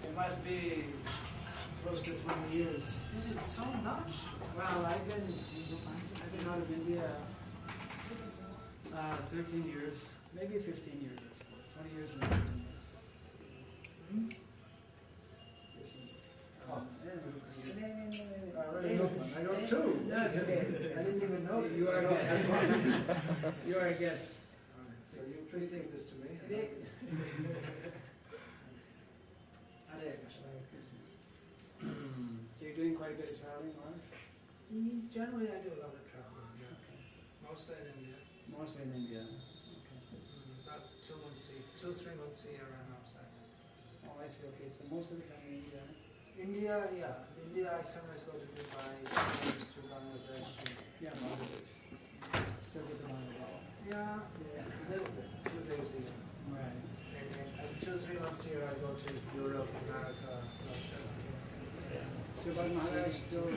It must be close to 20 years. Is it so much? Well, I've been out of India 13 years, maybe 15 years, I suppose. 20 years and 15 years. I got two. No, it's okay. I didn't even know. You are a guest. You are a guest. So you please give this to me. Hare Krishna. So you're doing quite a bit of traveling, Mark? Generally, I do a lot of traveling. Yeah. Okay. Mostly in India. Mostly in India. Okay. About 2 months, 3 months a year I'm outside. Oh, I see. Okay. So most of the time in India. India, yeah. India, I sometimes go to Dubai, sometimes to Bangladesh. Yeah, Bangladesh. Still get to Bangladesh. Yeah, a little bit. 2 days a year. Right. And 2 3 months a year I go to Europe, America, Russia. So Bhagwan Maharaj still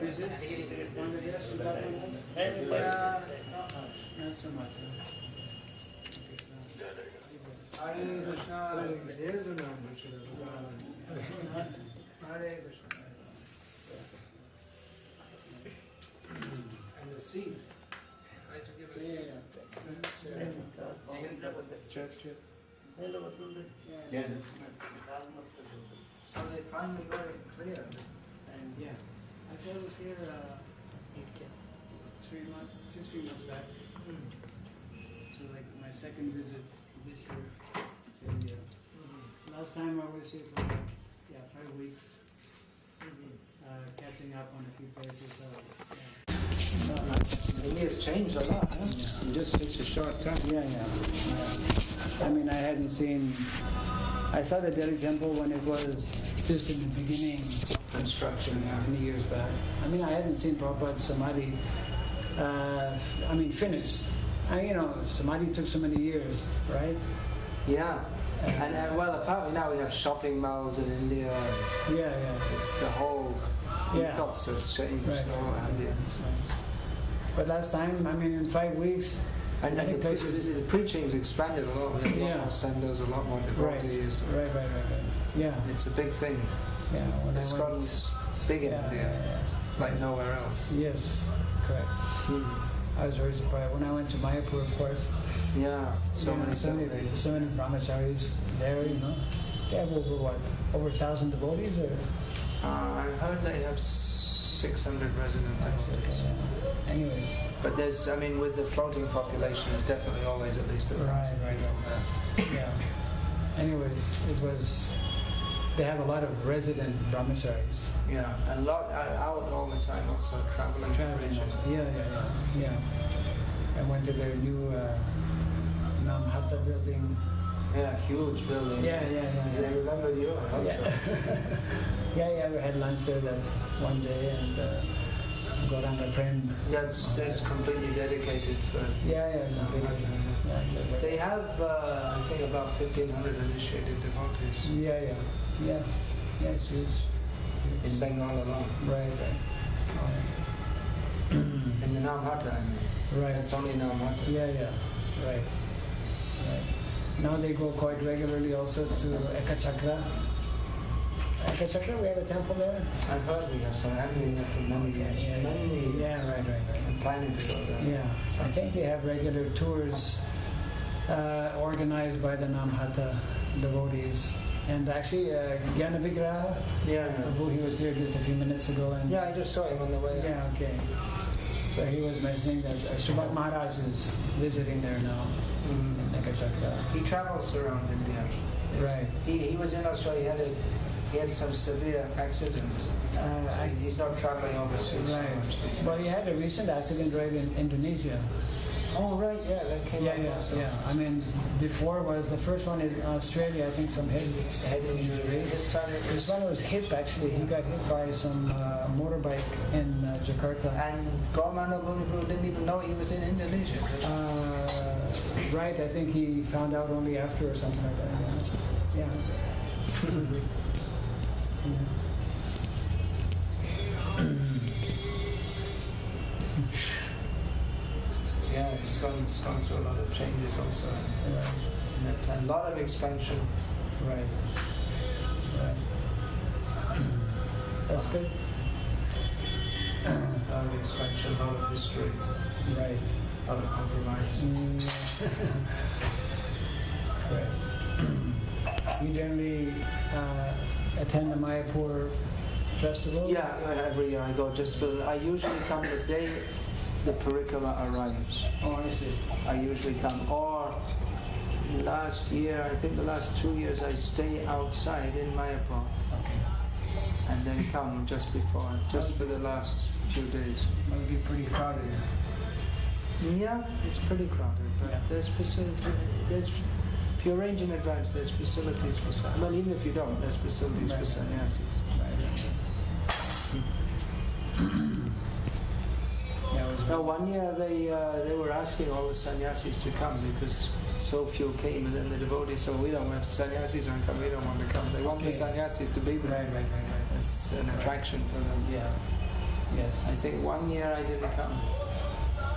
visits Bangladesh? Yeah, not much. Not so much. Hare Krishna. There's a number. Hare Krishna. And the seed. Try to give a seed. So they finally got it clear. And yeah, actually I was here 3 months back. So like my second visit this year to India. Last time I was here for 5 weeks, catching up on a few places. So, India's changed a lot, huh? Yeah. In just such a short time. Yeah. I mean, I hadn't seen. I saw the Delhi temple when it was just in the beginning construction many years back. I mean, I hadn't seen Prabhupada's Samadhi. Finished. Samadhi took so many years, right? Yeah. And well, apparently now we have shopping malls in India. Yeah. It's the whole ethos has changed. Right. But last time, in 5 weeks, and many places. The preaching's expanded a lot. We have a lot more senders, a lot more devotees. Right. Yeah. It's a big thing. Yeah. When ISKCON's big in India, like nowhere else. Yes, correct. I was very surprised when I went to Mayapur, of course. Yeah, so many brahmacharis there, They have over 1,000 devotees, or? I heard they have 600 resident devotees. Anyways. But there's, with the floating population, there's definitely always at least 1,000. Right. Yeah. Anyways, they have a lot of resident brahmacharis. Yeah, and a lot out all the time, also traveling. Yeah. I went to their new Namhata building. Yeah, huge building. Yeah. They remember you, I hope so. Yeah, we had lunch there that one day and got on the train. That's completely dedicated for... Yeah, completely. Yeah. They have, I think, about 1,500 initiated devotees. Yeah, it's huge. In Bengal alone. Right. In the Namhata, Right. It's only Namhata. Yeah. Right. Now they go quite regularly also to Ekachakra. Ekachakra, we have a temple there. I've heard we have some. I haven't been there for many years. Yeah, right. I'm planning to go there. Yeah, I think they have regular tours organized by the Namhata devotees. And actually, Gyana Vigraha, he was here just a few minutes ago. And I just saw him on the way. Yeah, okay. So he was mentioning that Subhat Maharaj is visiting there now. He travels around India. Right. He was in Australia. He had some severe accidents. He's not traveling overseas. Right. Well, he had a recent accident right in Indonesia. Oh, right, yeah, that came up also. Yeah. I mean, before was the first one in Australia, I think some head injury. This one was hip, actually. He got hit by some motorbike in Jakarta. And Gormano didn't even know he was in Indonesia. Right, I think he found out only after or something like that. Yeah. Yeah, it's gone through a lot of changes also. In that time. A lot of expansion. Right. That's good. A lot of expansion, a lot of history. Right. A lot of compromise. Right. You generally attend the Mayapur festival? Yeah, every year I go just for. I usually come the day the parikrama arrives. Oh, I see. I usually come. Or last year, I think the last 2 years, I stay outside in Mayapur. Okay. And then come just before, just for the last few days. It would be pretty crowded. Yeah, it's pretty crowded, but Yeah. there's facility. If you arrange in advance, there's facilities for sannyasis. Well, even if you don't, there's facilities for sannyasis. Now, one year they were asking all the sannyasis to come because so few came, and then the devotees said, "We don't want sannyasis aren't come. We don't want to come. They want the sannyasis to be there. Right. It's an attraction for them." Yeah. Yes. I think 1 year I didn't come.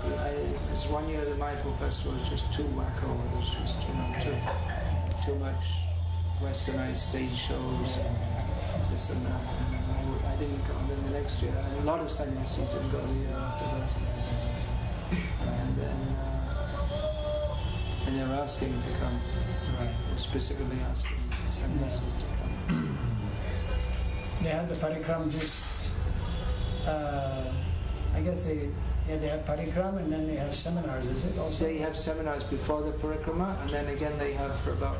It was 1 year the Mayapur festival was just too wacko. It was just too much westernized stage shows, this and that. And I didn't go. And then the next year, and a lot of sannyasis didn't go the year after that. And they were asking to come. Right. Specifically asking sannyasis to come. They have the parikram just. I guess they have parikram and then they have seminars. Is it also? They have seminars before the parikrama, and then again they have for about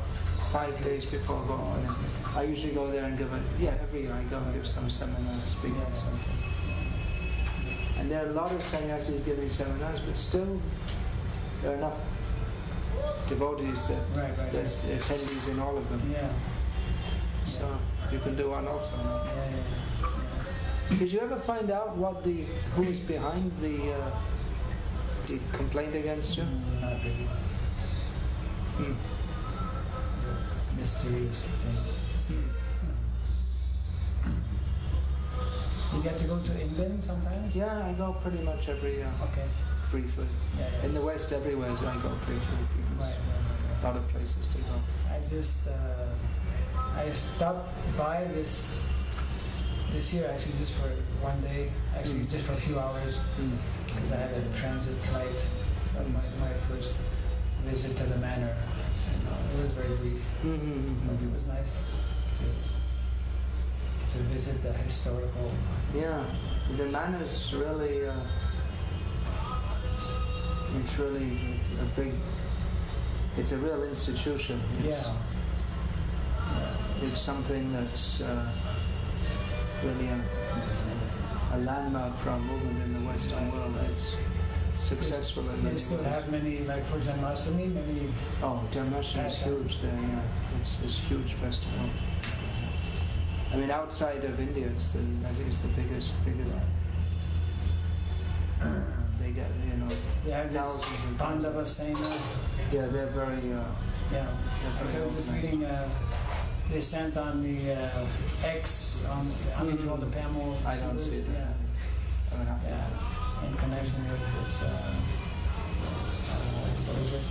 5 days before going. I usually go there and give every year I go and give some seminars, speak on something. And there are a lot of sannyasis giving seminars, but still there are enough devotees that there's attendees in all of them. Yeah. So you can do one also. Yeah. Did you ever find out who is behind the complaint against you? Not really. Mysterious things. You get to go to England sometimes? Yeah, I go pretty much every year. Okay. Briefly. Yeah. In the West, everywhere I go briefly. Right. A lot of places to go. I just I stopped by this year actually just for 1 day, actually just for a few hours because I had a transit flight. So my first visit to the manor. It was very brief, but it was nice to visit the historical. Yeah, the manor is really it's really it's a real institution. It's something that's really a landmark for our movement in the Western world. It's successful in many They still ways. have many, like for Janmashtami, many. Oh, Janmashtami is huge there, yeah. It's a huge festival. I mean, outside of India, I think it's the biggest. They get, They have this thousands and Pandava Sena. Yeah, they're very. Yeah. I was reading descent on the X on the Pamel. I don't see that. Yeah. In connection with this. What is it?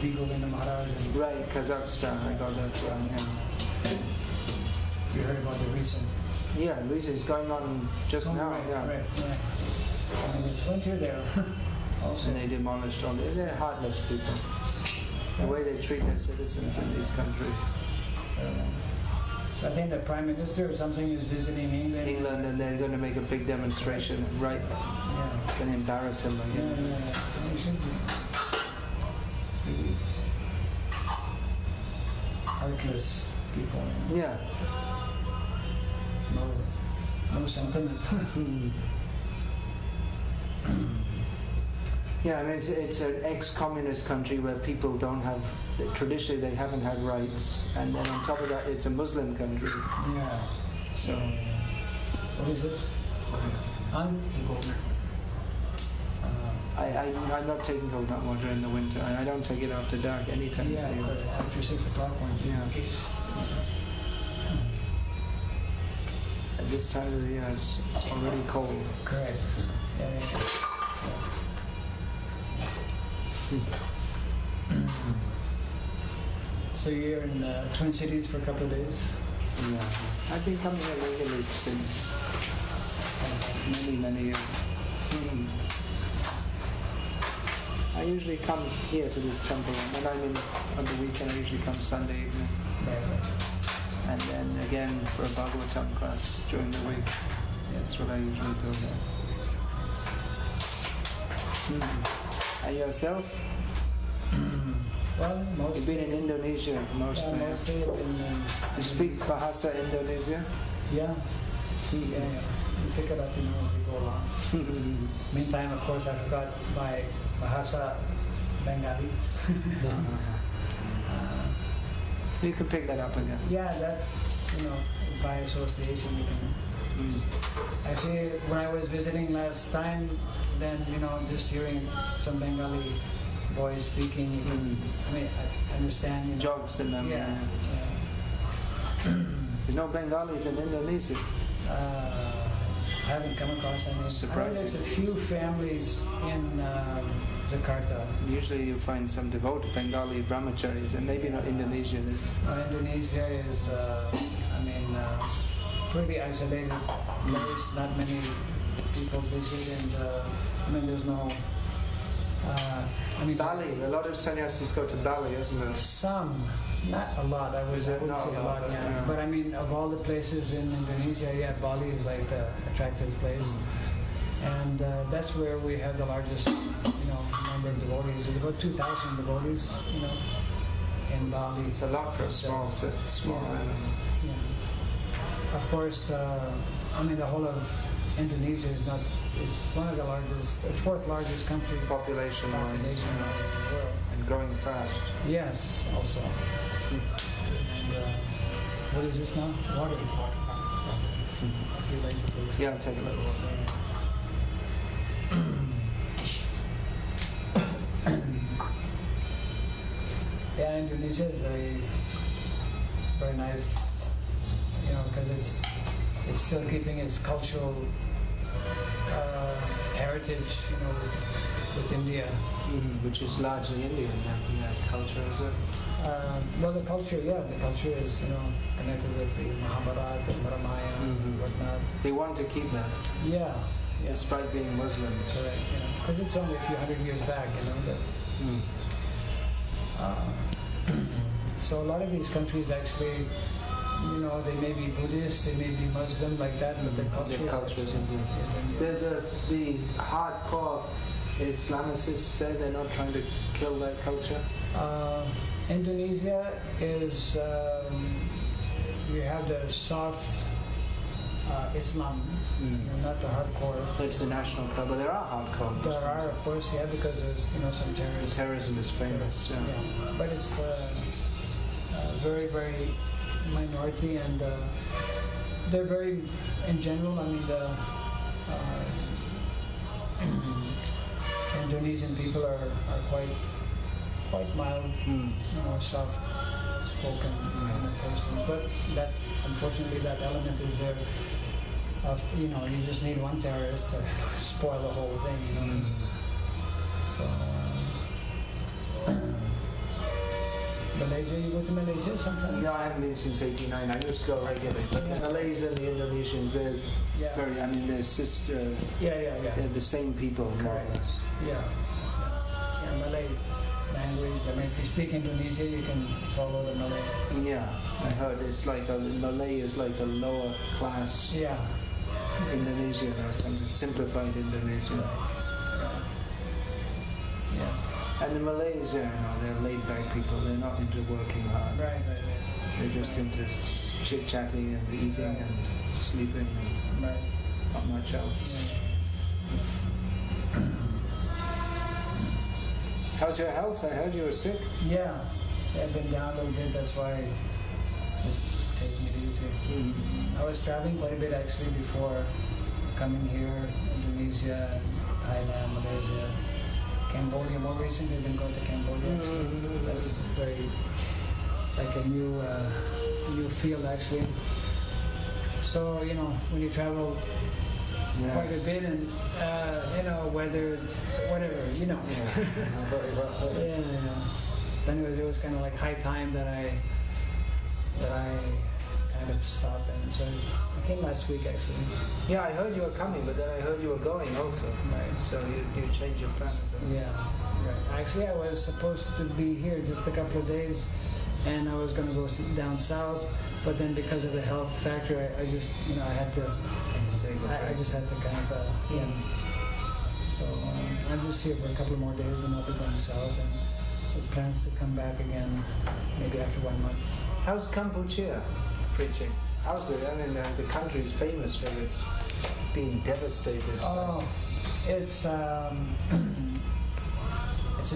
The Govinda Maharaj. Right, Kazakhstan. I got that from him. You heard about the recent? Yeah, it's going on just now. Right. Yeah. And it's winter there. Also. And they demolished all this. They're heartless people. The way they treat their citizens in these countries. So I think the Prime Minister or something is visiting England. And they're going to make a big demonstration, right? Yeah. Going to embarrass him again. Yeah. worthless people. You know? Yeah. No sentiment. Yeah, I mean, it's an ex-communist country where people don't have, traditionally they haven't had rights, and then on top of that it's a Muslim country. Yeah. So, What is this? I'm not taking coconut water in the winter, and I don't take it after dark anytime. Yeah, after 6 o'clock once. Yeah. At this time of the year it's already cold. Correct. Yeah. So you're in Twin Cities for a couple of days? Yeah. I've been coming here regularly since many years. I usually come here to this temple, and when I'm in on the weekend, I usually come Sunday evening. And then again for a Bhagavatam class during the week. That's what I usually do here. And yourself? Well, mostly. You've been in Indonesia mostly. Yeah, mostly in You speak Bahasa Indonesia? Yeah. Yeah. You pick it up, as you go along. Meantime, of course, I forgot my Bahasa Bengali. You can pick that up again. Yeah, that, by association you can. Actually, when I was visiting last time, then, just hearing some Bengali boys speaking, you can, I understand. Jogs in them. Yeah. There's no Bengalis in Indonesia. I haven't come across any. Surprising. There's a few families in Jakarta. Usually you find some devoted Bengali brahmacharis, and maybe not Indonesia. Indonesia is, pretty isolated place. Not many people visit, and there's no. Bali. A lot of sannyasis go to Bali, isn't there? Some, not a lot. I would say a lot. Yeah. But of all the places in Indonesia, Bali is like the attractive place, and that's where we have the largest, number of devotees. There's about 2,000 devotees, in Bali. It's a lot for a small island. Yeah. Of course, the whole of Indonesia is not. It's one of the largest, the fourth largest country population-wise in the world, and growing fast. Yes, also. And what is this now? Water. If you'd like to please. Yeah, I'll take a little water. Yeah, Indonesia is very, very nice, because it's still keeping its cultural heritage, with India. Which is largely Indian, culture, is it? Well, the culture is, connected with the Mahabharata and Ramayana and whatnot. They want to keep that. Yeah. Despite being Muslim. Correct, because it's only a few hundred years back, So a lot of these countries actually, they may be Buddhist, they may be Muslim like that, but their culture is Indian. The hardcore Islamicists there, they're not trying to kill that culture? Indonesia is, you have the soft Islam, not the hardcore. It's the national club, but there are hardcore. There are, of course, because there's, some terrorists. Terrorism is famous, yeah. But it's very, very minority, and they're very, in general, the Indonesian people are quite mild, soft-spoken kind of persons. But that, unfortunately, that element is there. You just need one terrorist to spoil the whole thing. So. Malaysia, you go to Malaysia sometimes? No, I haven't been since '89. I used to go regularly. But the Malays and the Indonesians, they're very, they're sister. They're the same people, more or less. Yeah, Malay language. If you speak Indonesian, you can follow the Malay. Yeah, I heard it's like Malay is like a lower class. Yeah. Indonesian or something, simplified Indonesian. Yeah. And the Malays, they're laid-back people. They're not into working hard. Right. They're just into chit-chatting and eating and sleeping and not much else. How's your health? I heard you were sick. Yeah, I've been down a little bit. That's why just taking it easy. I was traveling quite a bit actually before coming here. Indonesia, Thailand, Malaysia, Cambodia. More recently, I've been going to Cambodia. That's very like a new field actually. So when you travel quite a bit and weather, whatever, Very well. Yeah. So anyways, it was kind of like high time that I kind of stopped, and so I came last week actually. Yeah, I heard you were coming, but then I heard you were going also. Right. So you changed your plan. Yeah. Right. Actually, I was supposed to be here just a couple of days, and I was going to go down south, but then because of the health factor, I just I had to. I just had to kind of So I'm just here for a couple more days, and I'll be going south, and with plans to come back again maybe after 1 month. How's Cambodia preaching? How's it? I mean, the country is famous for its being devastated. Oh, it's a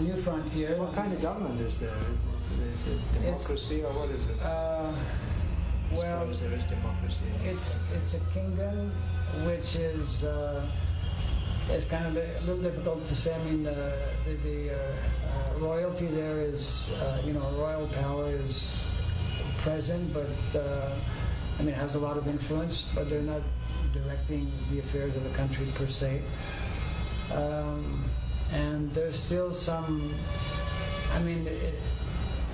new frontier. What kind of government is there? Is it democracy or what is it? As far as there is democracy. It's a kingdom which is it's kind of a little difficult to say. I mean, the royalty there is royal power is present, but it has a lot of influence, but they're not directing the affairs of the country per se. And there's still some.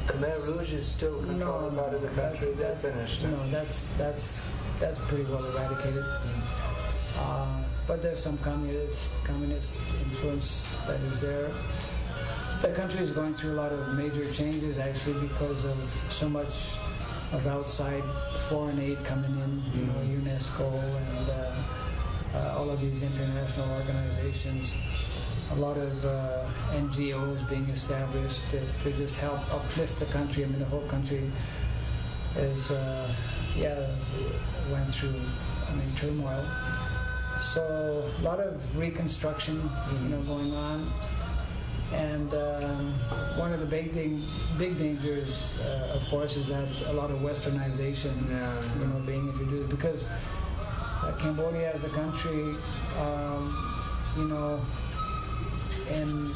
Khmer Rouge is still controlling part of the country. They're finished. No, that's pretty well eradicated. But there's some communist influence that is there. The country is going through a lot of major changes actually because of so much of outside foreign aid coming in. UNESCO and all of these international organizations. A lot of NGOs being established to just help uplift the country. The whole country is, went through, turmoil. So a lot of reconstruction, going on. And one of the big dangers, of course, is that a lot of westernization, being introduced because Cambodia as a country, in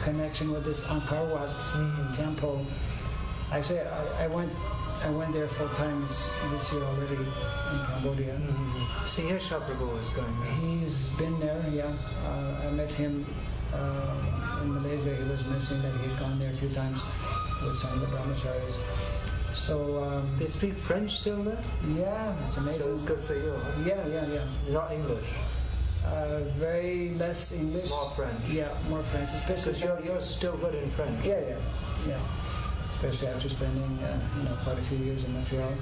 connection with this Angkor Wat temple. Actually, I went there 4 times this year already in Cambodia. Sihesh Prabhu is going there. He's been there, yeah. I met him in Malaysia. He was mentioning that he had gone there a few times with some of the brahmacharis. So they speak French still there? Yeah, it's amazing. So it's good for you, huh? Yeah. Not English? Very less English. More French? Yeah, more French. Especially because you're still good in French. Yeah. Especially after spending quite a few years in Montreal.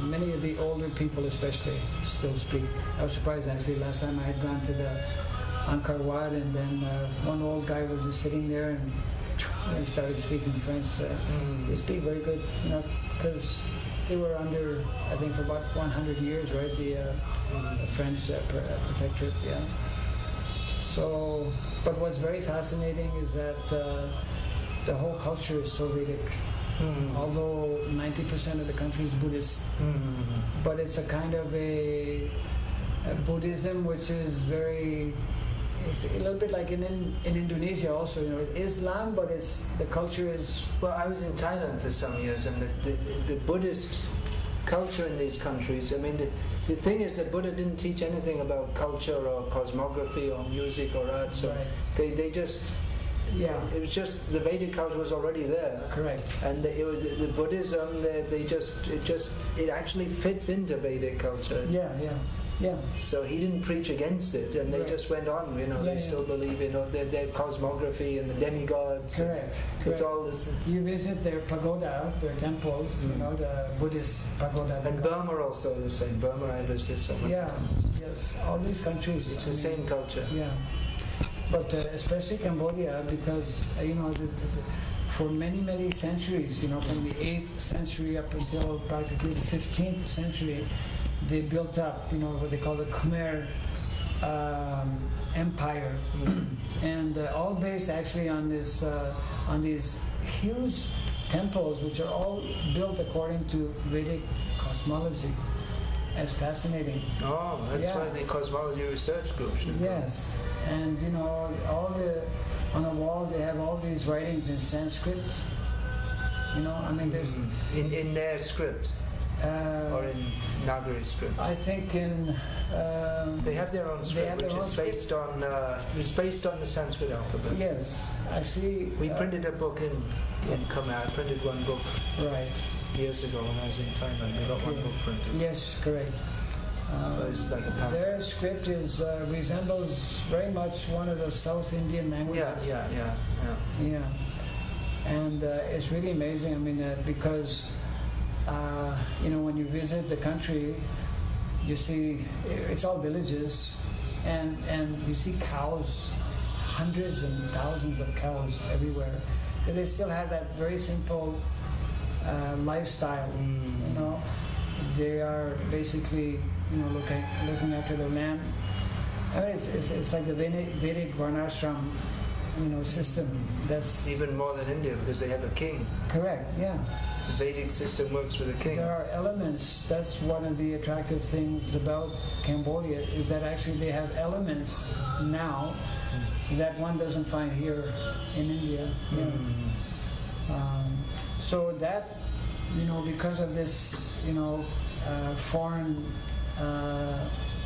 Many of the older people especially still speak. I was surprised actually last time I had gone to the Angkor Wat and then one old guy was just sitting there and he started speaking French. They speak very good, because they were under, I think, for about 100 years, right? The French protectorate, yeah. So, but what's very fascinating is that the whole culture is so Vedic. Although 90% of the country is Buddhist, but it's a kind of a Buddhism which is it's a little bit like in Indonesia also, Islam, but the culture is... Well, I was in Thailand for some years, and the Buddhist culture in these countries, the thing is that Buddha didn't teach anything about culture or cosmography or music or art, so they just... Yeah, it was just the Vedic culture was already there. Correct. And the Buddhism, it actually fits into Vedic culture. Yeah. So he didn't preach against it, and they just went on. They still believe in their cosmography and the demigods. Correct. It's all this. You visit their pagoda, their temples. The Buddhist pagoda. And Burma also the same. Burma I visited so many times. Yes. All these countries. It's the same culture. Yeah. But especially Cambodia, because for many centuries, from the 8th century up until practically the 15th century, they built up, what they call the Khmer Empire, and all based actually on this, on these huge temples, which are all built according to Vedic cosmology. It's fascinating. Oh, that's why the cosmology research group should. Yes, and on the walls they have all these writings in Sanskrit. There's in their script. Or in Nagari script. I think in they have their own script, which is based on the Sanskrit alphabet. Yes, actually. We printed a book in Khmer. I printed one book. Right. Years ago when I was in Thailand, we got one book printed. Yes, correct. Their script resembles very much one of the South Indian languages. Yeah. And it's really amazing. Because when you visit the country, you see it's all villages, and you see cows, hundreds and thousands of cows everywhere. But they still have that very simple lifestyle. They are basically looking after the land. It's like the Vedic Varnasrama system. That's even more than India because they have a king. Correct. Yeah. The Vedic system works with a king. There are elements. That's one of the attractive things about Cambodia, is that actually they have elements now that one doesn't find here in India. So that, because of this, foreign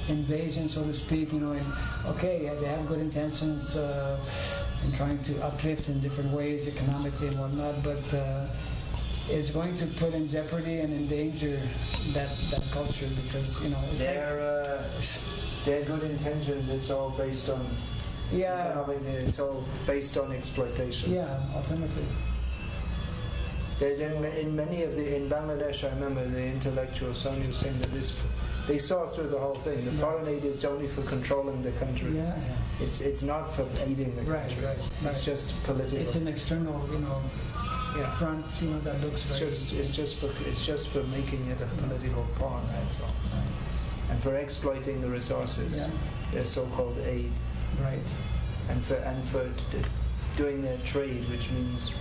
invasion, so to speak, they have good intentions in trying to uplift in different ways, economically and whatnot, but it's going to put in jeopardy and endanger that culture, because their good intentions. It's all based on it's all based on exploitation. Yeah, ultimately. In Bangladesh, I remember the intellectual Swami was saying that they saw through the whole thing. The foreign aid is only for controlling the country. Yeah. It's not for aiding the country. Right. It's just political. It's an external, front, that looks very. It's just for making it a political pawn. That's all. Right. And for exploiting the resources. Yeah. Their so-called aid. Right. And for doing their trade, which means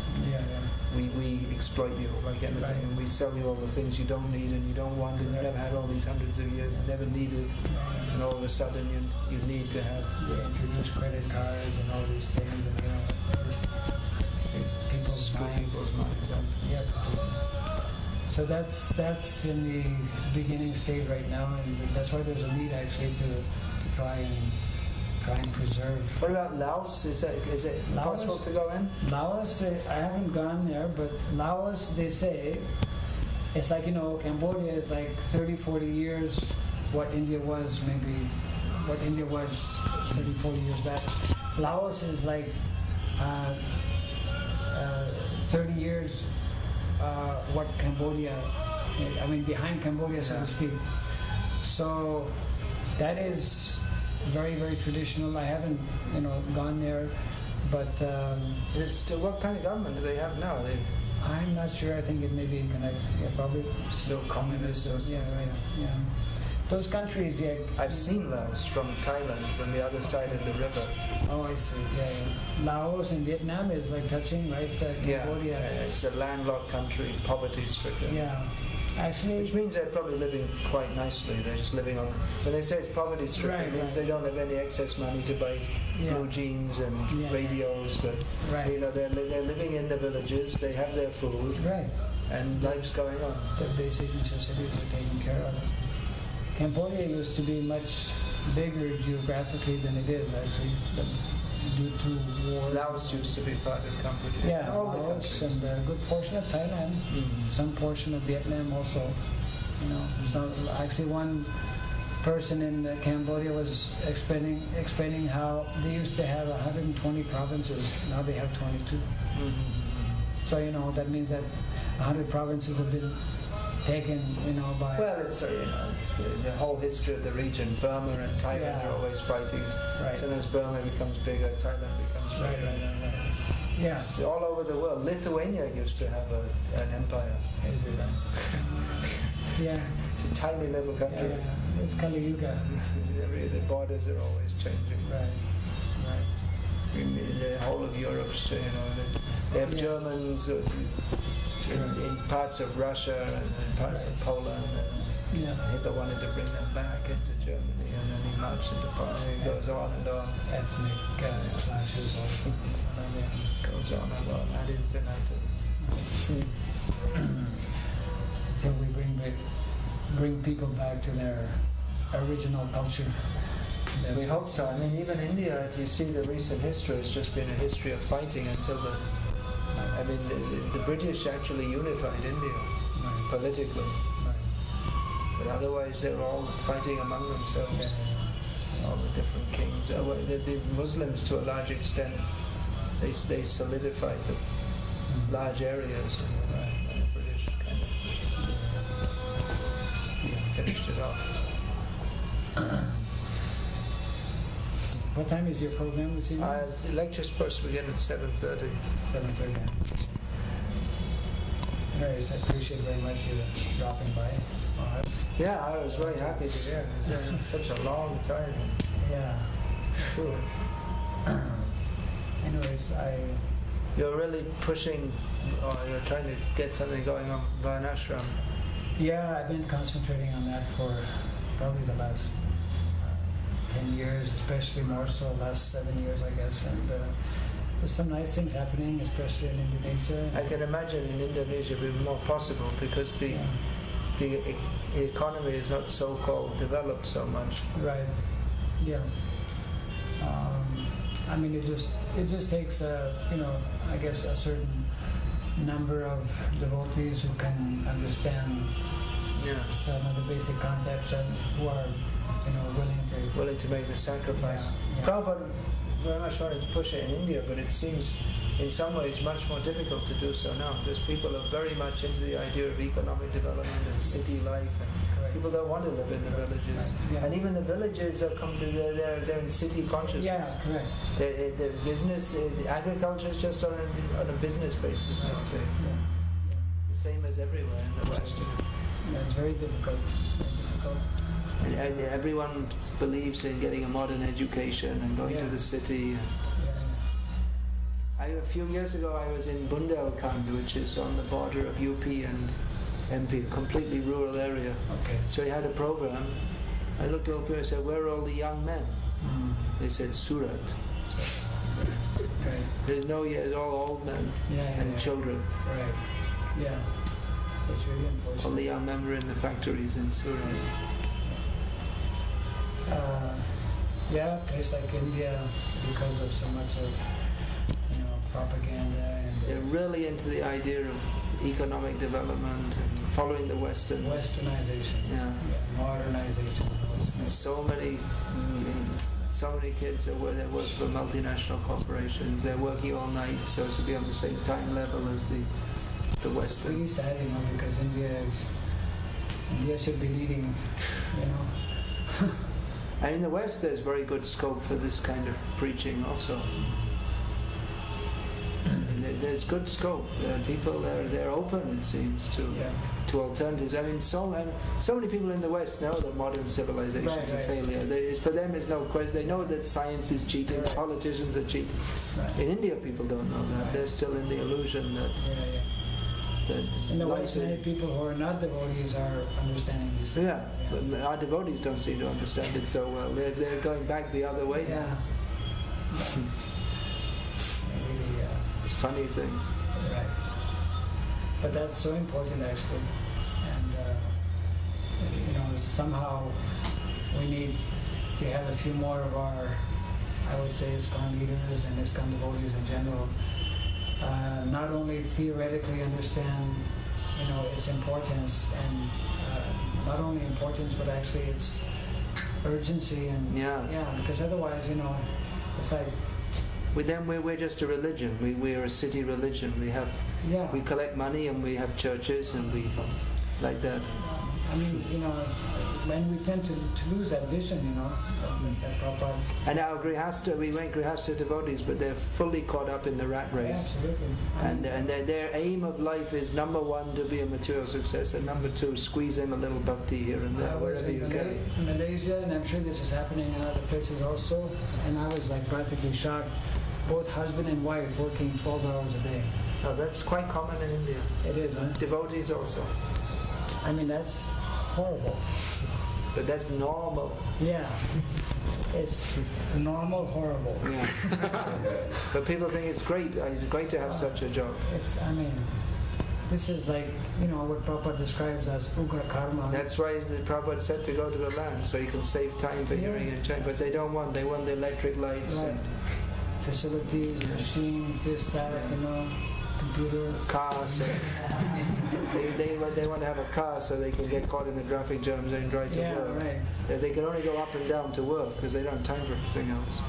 we exploit you like anything, right. And we sell you all the things you don't need and you don't want, and you never had all these hundreds of years and never needed, and all of a sudden you need to have. They introduce credit cards and all these things, and just people's minds. Yeah. So that's in the beginning stage right now, and that's why there's a need actually to try and preserve. What about Laos? Is it possible to go in? Laos, I haven't gone there, but Laos, they say, it's like, Cambodia is like 30, 40 years what India was 30, 40 years back. Laos is like 30 years what Cambodia, behind Cambodia, so to speak. So that is very, very traditional. I haven't, gone there, but what kind of government do they have now? I'm not sure. I think it may be probably still communist. Yeah, right. Yeah, those countries. Yeah, I've seen Laos from Thailand, from the other side of the river. Oh, I see. Yeah. Laos and Vietnam is like touching, right? Cambodia. Yeah, it's a landlocked country, poverty-stricken. Yeah. Actually, which means they're probably living quite nicely. They're just living on. When they say it's poverty-stricken, it means they don't have any excess money to buy blue jeans and radios. But they're living in the villages. They have their food, and life's going on. The basic necessities are taken care of. Cambodia used to be much bigger geographically than it is actually, but due to war. Laos used to be part of Cambodia. Yeah, all the countries. And a good portion of Thailand, some portion of Vietnam also. So actually one person in Cambodia was explaining how they used to have 120 provinces. Now they have 22. So that means that 100 provinces have been taken, by... Well, it's the whole history of the region. Burma and Thailand are always fighting. Right. Sometimes Burma becomes bigger, Thailand becomes bigger. Right. Yeah. It's all over the world. Lithuania used to have an empire. Is it? Yeah. It's a tiny little country. Yeah. It's Kali Yuga. The borders are always changing. Right. In the whole of Europe, they have Germans in parts of Russia and in parts of Poland. Hitler wanted to bring them back into Germany, and then he marched into Poland. It goes on and on. Ethnic clashes also. Goes on and on ad infinitum. Until we bring people back to their original culture. We hope so. I mean, even India, if you see the recent history, it's just been a history of fighting until the British actually unified India politically. But otherwise, they were all fighting among themselves. All the different kings. The Muslims, to a large extent, they solidified the large areas, and the British kind of finished it off. What time is your program this evening? The lecture's supposed to begin at 7:30. 7:30. Anyways, I appreciate very much you dropping by. Yeah, I was very happy to hear. It's been such a long time. Yeah. Sure. Anyways, You're really pushing, or you're trying to get something going on Varnasrama. Yeah, I've been concentrating on that for probably the last 10 years, especially more so last 7 years, I guess. And there's some nice things happening, especially in Indonesia. I can imagine in Indonesia it would be more possible because the economy is not so-called developed so much. Right. Yeah. I mean, it just takes I guess a certain number of devotees who can understand some of the basic concepts and who are willing to make the sacrifice. Yeah. Prabhupada very much wanted to push it in India, but it seems in some ways much more difficult to do so now because people are very much into the idea of economic development and city life, and people don't want to live in the villages. Yeah. And even the villages are they're in city consciousness. Yeah, correct. The business, agriculture is just on a business basis nowadays. Yeah. The same as everywhere in the West. Yeah, it's very difficult. And everyone believes in getting a modern education and going to the city. A few years ago I was in Bundelkhand, which is on the border of UP and MP, completely rural area. Okay. So he had a program. I looked up here and said, "Where are all the young men?" They said, "Surat." Right. There's it's all old men and children. Right. Yeah. That's really unfortunate. All the young men were in the factories in Surat. A place like India, because of so much of propaganda and they're really into the idea of economic development and following the westernization, modernization. And so many kids they work for multinational corporations. They're working all night so as to be on the same time level as the Western. It's really sad, because India should be leading, And in the West, there's very good scope for this kind of preaching also. There's good scope. People they're open, it seems, to alternatives. I mean, so many people in the West know that modern civilization is a failure. For them, there's no question. They know that science is cheating, politicians are cheating. Right. In India, people don't know that. Right. They're still in the illusion that. In the West, many people who are not devotees are understanding these things. But our devotees don't seem to understand it so well. They're going back the other way now. It's a funny thing. Right. But that's so important, actually. And, somehow we need to have a few more of our, I would say, ISKCON leaders and ISKCON devotees in general, not only theoretically understand, its importance, and not only importance, but actually its urgency, and because otherwise, it's like. With them, we're just a religion. We're a city religion. We collect money and we have churches and we like that. I mean, when we tend to lose that vision, that Prabhupada. And our Grihastha, we went Grihastha devotees, but they're fully caught up in the rat race. Yeah, absolutely. And their aim of life is number one, to be a material success, and number two, squeeze in a little bhakti here and there, wherever you can. In Malaysia, and I'm sure this is happening in other places also, and I was like practically shocked. Both husband and wife working 12 hours a day. Oh, that's quite common in India. It is, huh? Devotees also. I mean, that's horrible. But that's normal. Yeah. It's normal, horrible. Yeah. But people think it's great. It's great to have such a job. This is like, what Prabhupada describes as ugra karma. That's why the Prabhupada said to go to the land, so you can save time for hearing and chanting. But they don't want. They want the electric lights. Right. And facilities, machines, this, that, computer. Cars. they want to have a car so they can get caught in the traffic jams and drive to work. Right. They can only go up and down to work because they don't have time for anything else.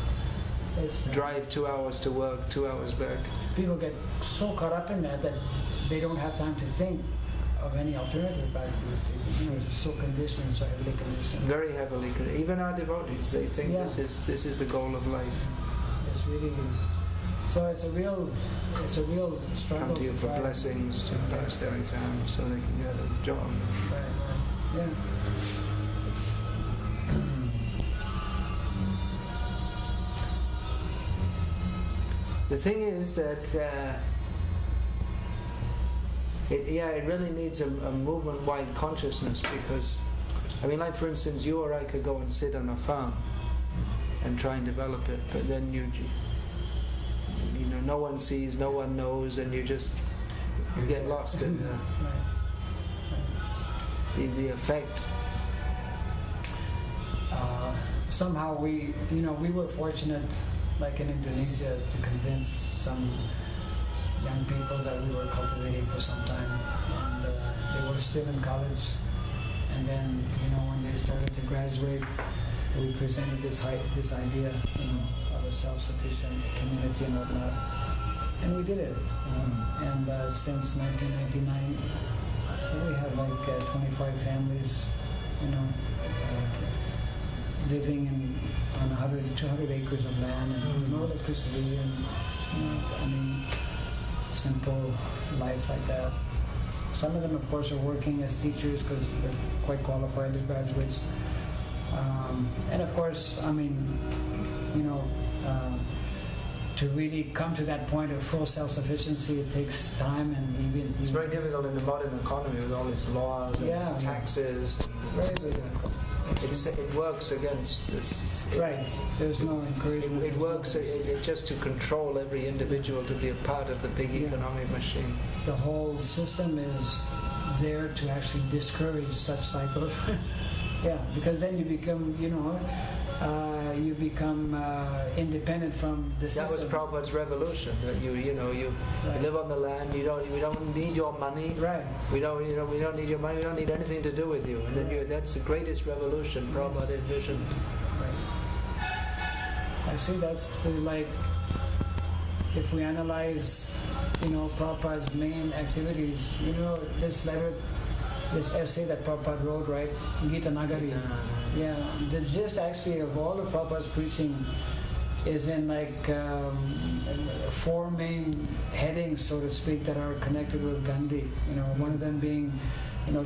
Drive 2 hours to work, 2 hours back. People get so caught up in that they don't have time to think of any alternative back to this. It's so conditioned, so heavily conditioned. Very heavily conditioned. Even our devotees, they think this is the goal of life. It's really. So it's a real struggle. Come to you for blessings to pass their exams so they can get a job. Right. Yeah. The thing is that it really needs a movement-wide consciousness, because, like for instance, you or I could go and sit on a farm and try and develop it, but then you no one sees, no one knows, and you get lost in the effect. Somehow we were fortunate, like in Indonesia, to convince some young people that we were cultivating for some time, and they were still in college. And then, when they started to graduate, we presented this idea, of a self-sufficient community and whatnot, and we did it. And since 1999, we have like 25 families, living on 200 acres of land, and no electricity, and simple life like that. Some of them, of course, are working as teachers because they're quite qualified as graduates. And of course, to really come to that point of full self-sufficiency, it takes time, and even it's very difficult in the modern economy with all these laws and taxes. Very difficult. It works against this. Right. There's no encouragement. It works just to control every individual to be a part of the big economic machine. The whole system is there to actually discourage such type of because then you become independent from the system. That was Prabhupada's revolution. That you live on the land. We don't need your money. Right. We don't need your money. We don't need anything to do with you. And then that's the greatest revolution Prabhupada envisioned. Right. I see. That's if we analyze, Prabhupada's main activities. This essay that Prabhupada wrote, right? Gita Nagari. Yeah, the gist actually of all of Prabhupada's preaching is in four main headings, so to speak, that are connected with Gandhi. One of them being,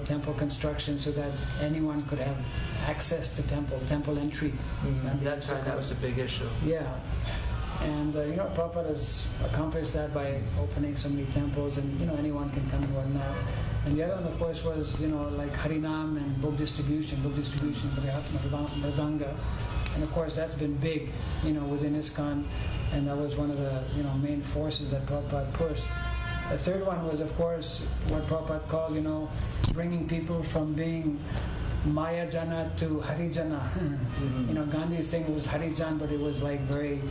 temple construction, so that anyone could have access to temple entry. That time that was a big issue. Yeah. And Prabhupada has accomplished that by opening so many temples, and anyone can come and whatnot. And the other one, of course, was Harinam and book distribution, Mridanga. And of course, that's been big, within ISKCON, and that was one of the main forces that Prabhupada pushed. The third one was, of course, what Prabhupada called, bringing people from being Maya Jana to Harijana. Gandhi's thing was Harijan, but it was very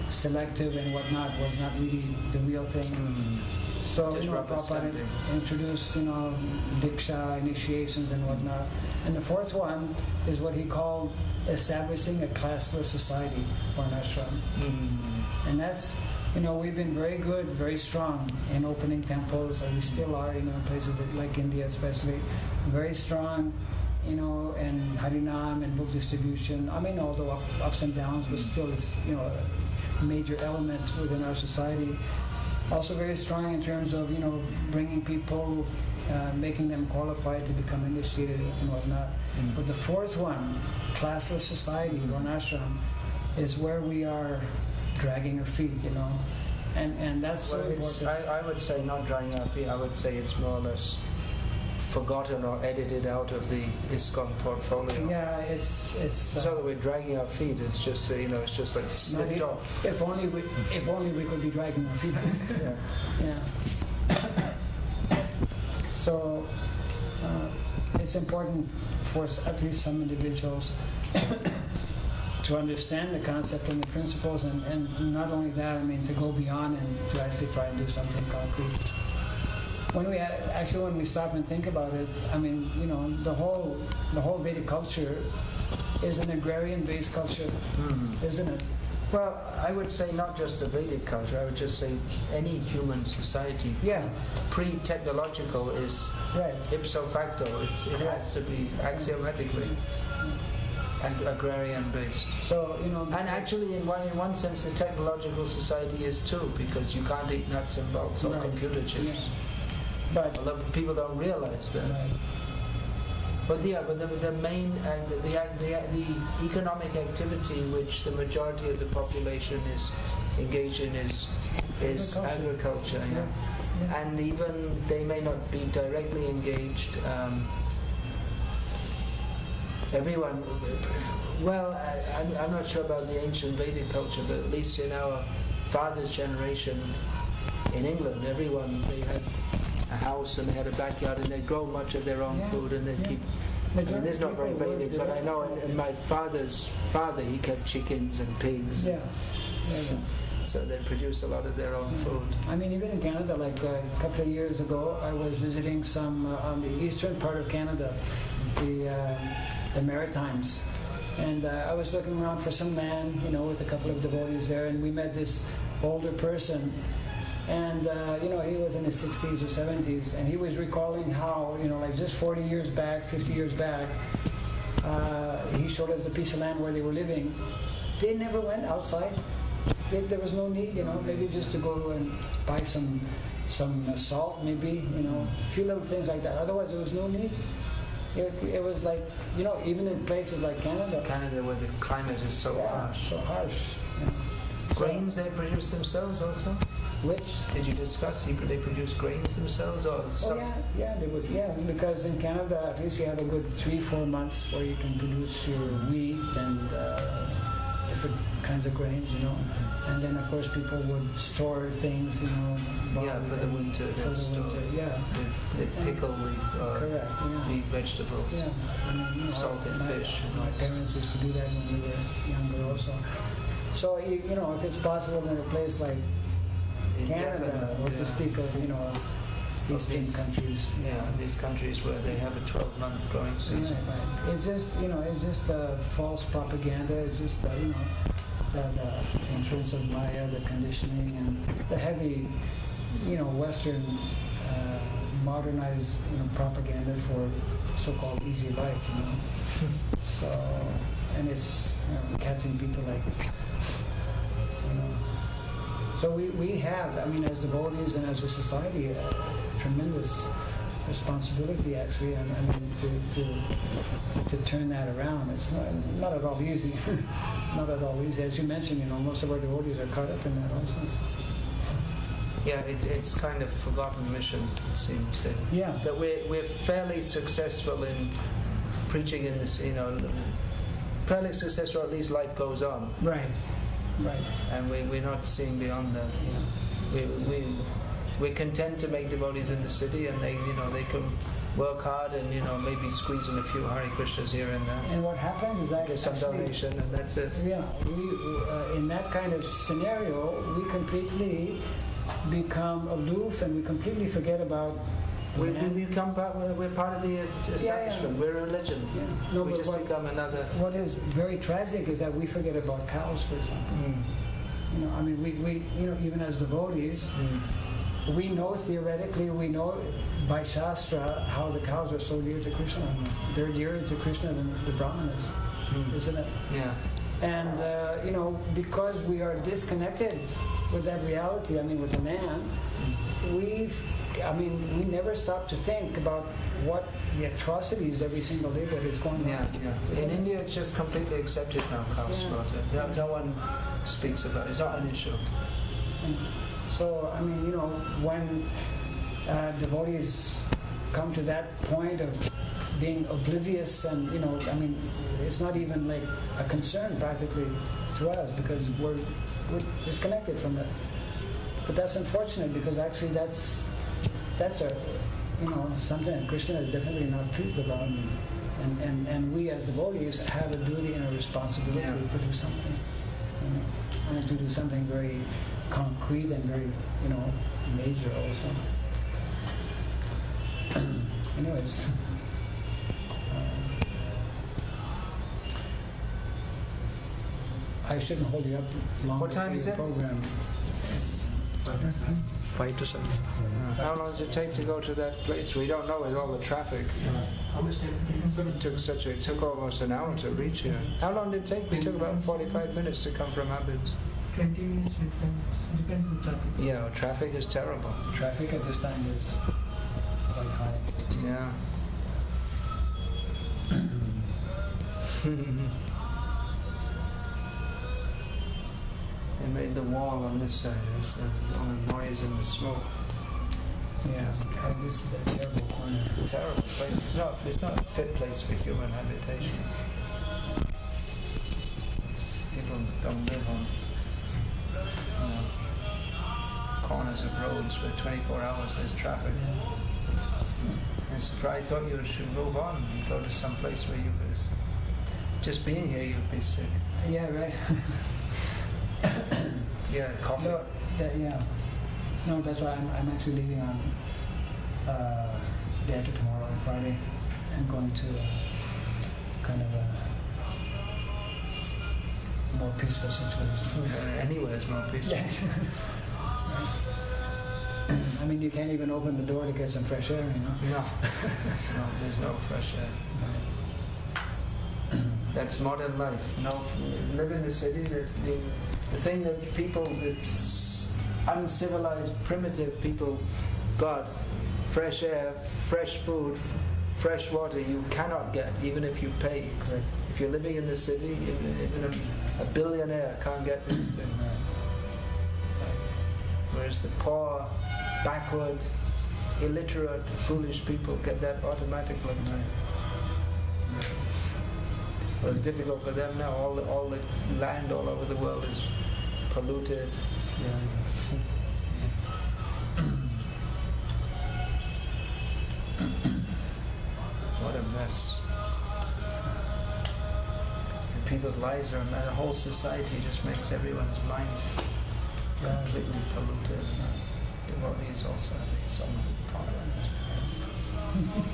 selective and whatnot, was not really the real thing. So, Prabhupada introduced, Diksha, initiations and whatnot. And the fourth one is what he called establishing a classless society, Varnasrama. And that's we've been very good, very strong in opening temples, and we still are, in places like India especially, very strong, in Harinam and book distribution. I mean, although ups and downs, but still it's, a major element within our society. Also very strong in terms of, bringing people, making them qualified to become initiated and whatnot. But the fourth one, classless society, Varnasrama, is where we are dragging our feet, and that's so important. I would say not dragging our feet. I would say it's more or less forgotten or edited out of the ISKCON portfolio. Yeah, it's not that we're dragging our feet. It's just it's just like slipped off. If only we could be dragging our feet. Yeah. So it's important for at least some individuals to understand the concept and the principles, and not only that, to go beyond and to actually try and do something concrete. When we stop and think about it, the whole Vedic culture is an agrarian-based culture, isn't it? Well, I would say not just the Vedic culture. I would just say any human society. Yeah. Pre-technological is ipso facto. It has to be axiomatically agrarian-based. So and actually, in one sense, the technological society is too, because you can't eat nuts and bolts or computer chips. Yeah. But a lot of people don't realize that. Right. But the main the economic activity which the majority of the population is engaged in is agriculture. Yeah. And even they may not be directly engaged. Everyone. Well, I'm not sure about the ancient Vedic culture, but at least in our father's generation in England, they had a house and they had a backyard and they'd grow much of their own food and they'd keep. This is not very Vedic, but I know in my father's father he kept chickens and pigs. Yeah. So they produce a lot of their own food. Even in Canada, like a couple of years ago, I was visiting some on the eastern part of Canada, the Maritimes, and I was looking around for some man, with a couple of devotees there, and we met this older person. And, he was in his 60s or 70s, and he was recalling how, like just 40 years back, 50 years back, he showed us the piece of land where they were living. They never went outside. There was no need, maybe just to go and buy some salt, maybe, a few little things like that. Otherwise, there was no need. It was like, even in places like Canada. Canada, where the climate is so harsh. So harsh. Grains they produce themselves also? Which? Did you discuss? They produce grains themselves, or some? Yeah, they would. Yeah, because in Canada, at least you have a good 3-4 months where you can produce your wheat and different kinds of grains, And then, of course, people would store things, for the winter. For the winter, yeah. They pickle correct. The vegetables. Yeah, salted fish. My parents used to do that when we were younger, also. So if it's possible in a place like Canada, or to speak of, eastern countries. Yeah, these countries where they have a 12-month growing season. Yeah, right. It's just false propaganda. It's just the influence of Maya, the conditioning, and the heavy, Western modernized, propaganda for so-called easy life, So, and it's catching people like. So we have, as devotees and as a society, a tremendous responsibility actually, to turn that around. It's not at all easy. Not at all easy. As you mentioned, most of our devotees are caught up in that also. Yeah, it's kind of forgotten mission, it seems. Yeah. That we're fairly successful in preaching in this, fairly successful, at least life goes on. Right. And we're not seeing beyond that. We're content to make devotees in the city, and they can work hard and maybe squeeze in a few Hare Krishnas here and there. And what happens is that give some donation, and that's it. Yeah, we in that kind of scenario, we completely become aloof, and we completely forget about. We're part of the establishment. We're a religion. Yeah. No, we just become another. What is very tragic is that we forget about cows, for example. You know, I mean, we you know, even as devotees, we know theoretically, we know by Shastra how the cows are so dear to Krishna. They're dearer to Krishna than the Brahmanas, isn't it? Yeah. And, you know, because we are disconnected with that reality, I mean, with the man, we never stop to think about what the atrocities every single day that is going on. Yeah. In India, it's just completely accepted now, cow slaughter. No one speaks about it. It's not an issue. So, I mean, you know, when devotees come to that point of being oblivious and, you know, I mean, it's not even like a concern practically to us because we're disconnected from it. But that's unfortunate because actually that's a, you know, something that Krishna is definitely not pleased about. And we as devotees have a duty and a responsibility to do something. You know, and to do something very concrete and very, you know, major also. Anyways. I shouldn't hold you up long. What time is it? Program. It's 5 to 7. How long does it take to go to that place? We don't know with all the traffic. It took almost an hour to reach here. How long did it take? We took about 45 minutes to come from Abid. 20 minutes, depends on traffic. Yeah, traffic is terrible. Traffic at this time is quite high. Yeah. They made the wall on this side. There's all the noise and the smoke. Yeah, this is a terrible corner. Terrible place. It's not a fit place for human habitation. People don't live on corners of roads where 24 hours there's traffic. I thought you should move on and go to some place where you could. Just being here, you'd be sick. Yeah, right. Yeah, coffee. No, yeah. No, that's why I'm actually leaving on day after tomorrow, on Friday, and going to kind of a more peaceful situation. Anywhere is more peaceful. Yeah. I mean, you can't even open the door to get some fresh air, you know? No. There's no fresh air. That's modern life. No, live in the city. The thing that people, the uncivilized, primitive people got, fresh air, fresh food, fresh water, you cannot get, even if you pay. Correct. If you're living in the city, even a billionaire can't get these things. Whereas the poor, backward, illiterate, foolish people get that automatically. Well, it's difficult for them now. All the land all over the world is polluted. What a mess. And people's lives are, the whole society just makes everyone's mind completely polluted. Devotees also having some power in this place.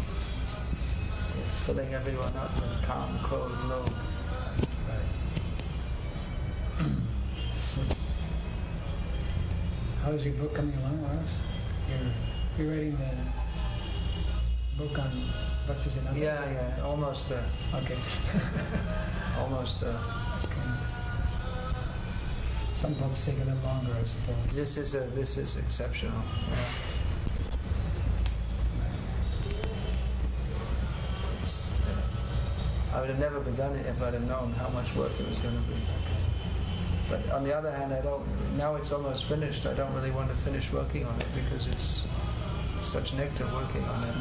Filling everyone up with calm, cold, low. How's your book coming along, Lars? You're writing the book on Bhakti Siddhanta? Yeah, almost there. Okay. Almost there. Okay. Some books take a little longer, I suppose. This is exceptional. I would have never begun it if I'd have known how much work it was going to be. But on the other hand, now it's almost finished, I don't really want to finish working on it because it's such nectar working on it.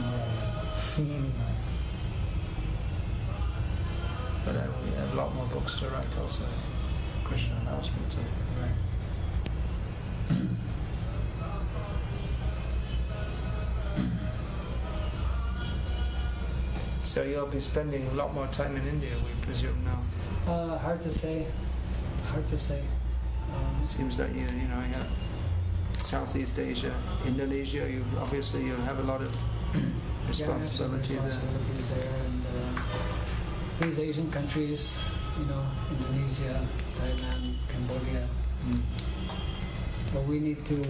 But I have a lot more books to write also. Krishna allows me to. So you'll be spending a lot more time in India, we presume now. Hard to say. Seems like you have Southeast Asia, Indonesia. You have a lot of responsibility there. Responsibilities there, and these Asian countries, Indonesia, Thailand, Cambodia. But we need to.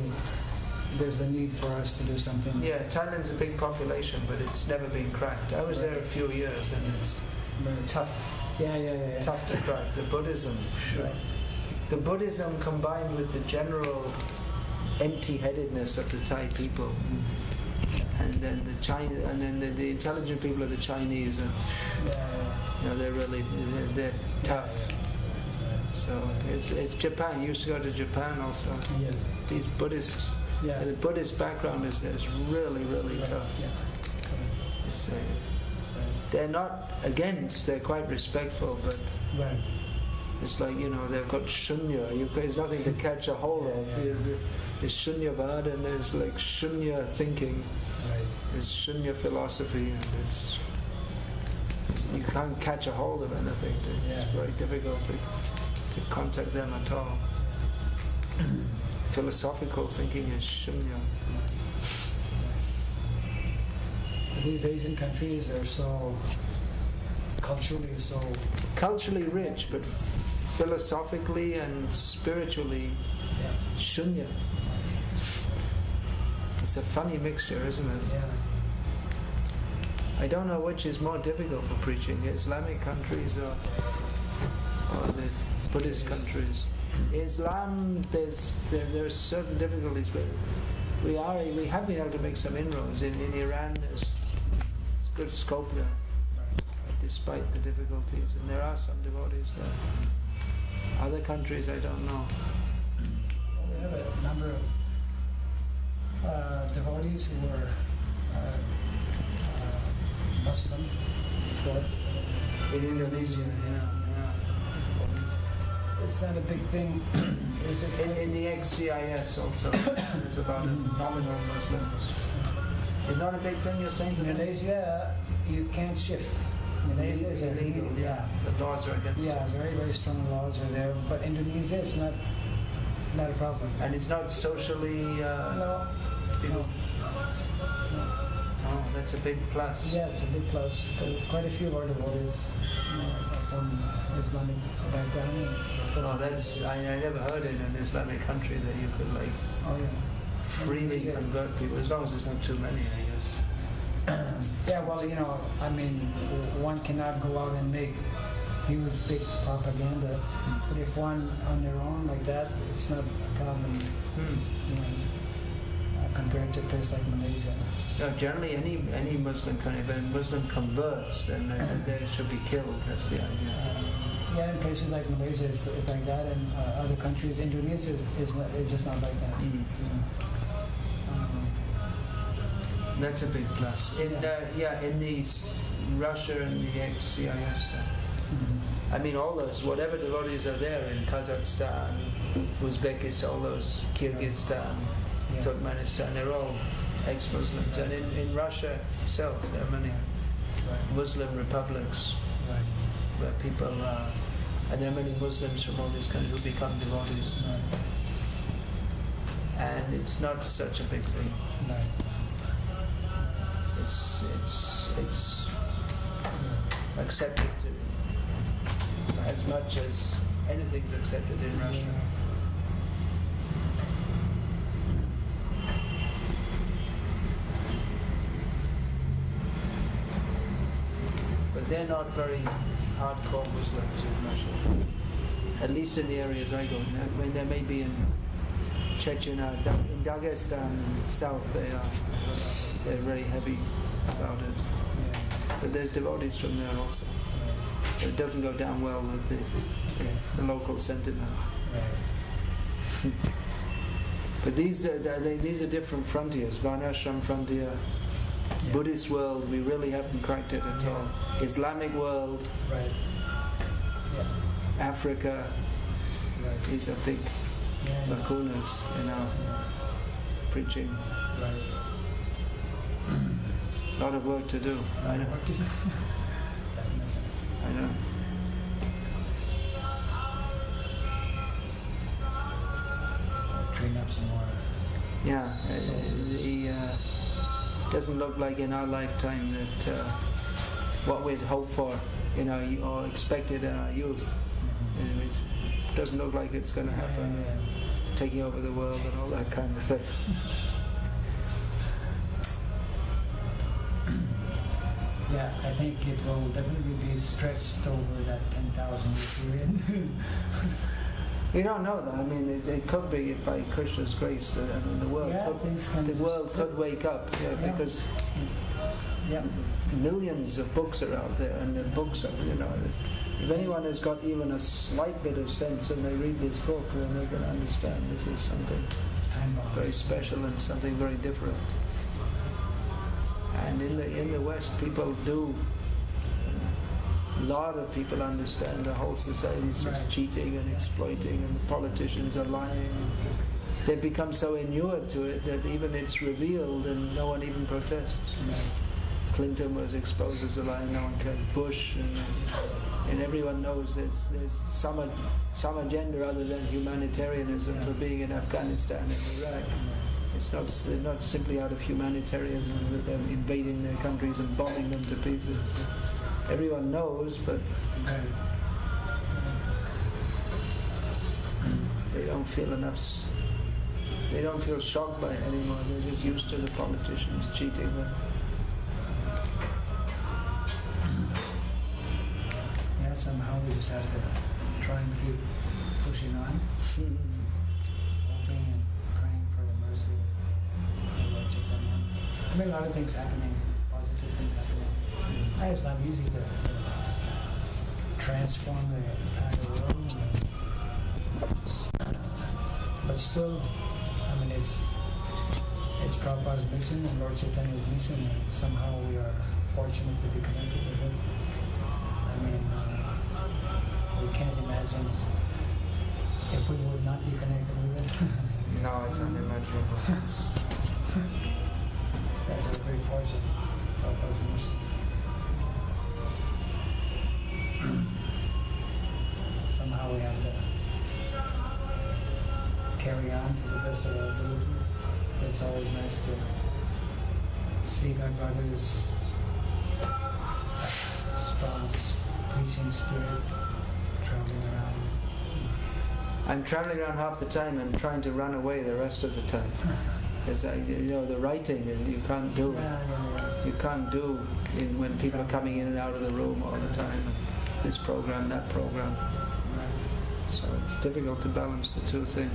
There's a need for us to do something. Yeah, Thailand's a big population, but it's never been cracked. I was there a few years, and it's tough. Yeah. Tough to crack. The Buddhism. Right. The Buddhism combined with the general empty-headedness of the Thai people, and then the intelligent people of the Chinese are, you know, they're tough. So it's Japan. You used to go to Japan also. Yeah. These Buddhists. Yeah. The Buddhist background is really Right. tough. Yeah. It's, they're not against. They're quite respectful, but Right. it's like, you know, they've got shunya. There's nothing to catch a hold of. There's shunyavad and there's like shunya thinking. Right. There's shunya philosophy, and it's you can't catch a hold of anything. It's very difficult to contact them at all. Philosophical thinking is shunya. These Asian countries are so culturally Rich, but philosophically and spiritually shunya. It's a funny mixture, isn't it? Yeah. I don't know which is more difficult for preaching, Islamic countries or the Buddhist countries. Islam, there are certain difficulties, but we have been able to make some inroads. In Iran, there's good scope there, despite the difficulties, and there are some devotees there. Other countries, I don't know. Well, we have a number of devotees who are Muslim. In Indonesia, yeah. It's not a big thing. Is it? In the ex-CIS also, there's about nominal Muslims. It's not a big thing, you're saying? Malaysia, you can't shift. Malaysia is illegal. Yeah. The laws are against it. Yeah, very strong laws are there. But Indonesia, it's not a problem. And it's not socially... No. people. Oh, that's a big plus. Yeah, it's a big plus. Quite a few of our devotees are from Islamic background. Oh, that's... I never heard in an Islamic country that you could freely convert people, as long as there's not too many, I guess. Yeah, well, I mean, one cannot go out and make huge, big propaganda. But if one on their own like that, it's not a problem. Compared to a place like Malaysia. No, generally, any Muslim country, if a Muslim converts, then they should be killed. That's the idea. Yeah, in places like Malaysia, it's like that, and other countries, Indonesia is just not like that. That's a big plus. In the Russia and the ex-CIS. I mean, all those, whatever devotees are there in Kazakhstan, Uzbekistan, all those, Kyrgyzstan, Turkmenistan, they're all ex-Muslims. And in Russia itself, there are many Muslim republics where people and there are many Muslims from all these countries who become devotees. And it's not such a big thing. It's accepted as much as anything's accepted in Russia. But they're not very hardcore Muslims in Russia. At least in the areas I go in. I mean, there may be in Chechnya, in Dagestan, south, they're very heavy about it. But there's devotees from there also. But it doesn't go down well with the local sentiment. But these are different frontiers. Varnasrama frontier, Buddhist world, we really haven't cracked it at all. Islamic world, Africa, these are big lacunas in our preaching. A lot of work to do. I know. I know. Train up some more. Yeah, it doesn't look like in our lifetime that what we'd hoped for, or expected in our youth, we doesn't look like it's going to happen. Taking over the world and all that kind of thing. Yeah, I think it will definitely be stretched over that 10,000 year period. We don't know though. I mean, it could be by Krishna's grace. I mean, the world could wake up, because millions of books are out there, and the books are, if anyone has got even a slight bit of sense and they read this book, then they can understand this is something very special and something very different. And in the West, people do. A lot of people understand the whole society is just cheating and exploiting, and the politicians are lying. They've become so inured to it that even it's revealed and no one even protests. Clinton was exposed as a liar, no one cares. Bush, and everyone knows there's some agenda other than humanitarianism for being in Afghanistan and Iraq. It's not simply out of humanitarianism that they're invading their countries and bombing them to pieces. Everyone knows, but they don't feel enough. They don't feel shocked by it anymore. They're just used to the politicians cheating them. Yeah, somehow we just have to try and keep pushing on, hoping and praying for the mercy of Lord Chaitanya. I mean, a lot of things happening, positive things happening. It's not easy to transform the entire world, but still, I mean, it's Prabhupada's mission and Lord Chaitanya's mission, and somehow we are fortunate to be connected with him. I mean, we can't imagine if we would not be connected with him. No, it's unimaginable. That's a great fortune, Prabhupada's mission. Somehow we have to carry on to the best of our ability. So it's always nice to see our brothers' strong preaching spirit traveling around. I'm traveling around half the time and trying to run away the rest of the time. Because the writing, and you can't do it. You can't do when people are coming in and out of the room all the time. This program, that program. So it's difficult to balance the two things.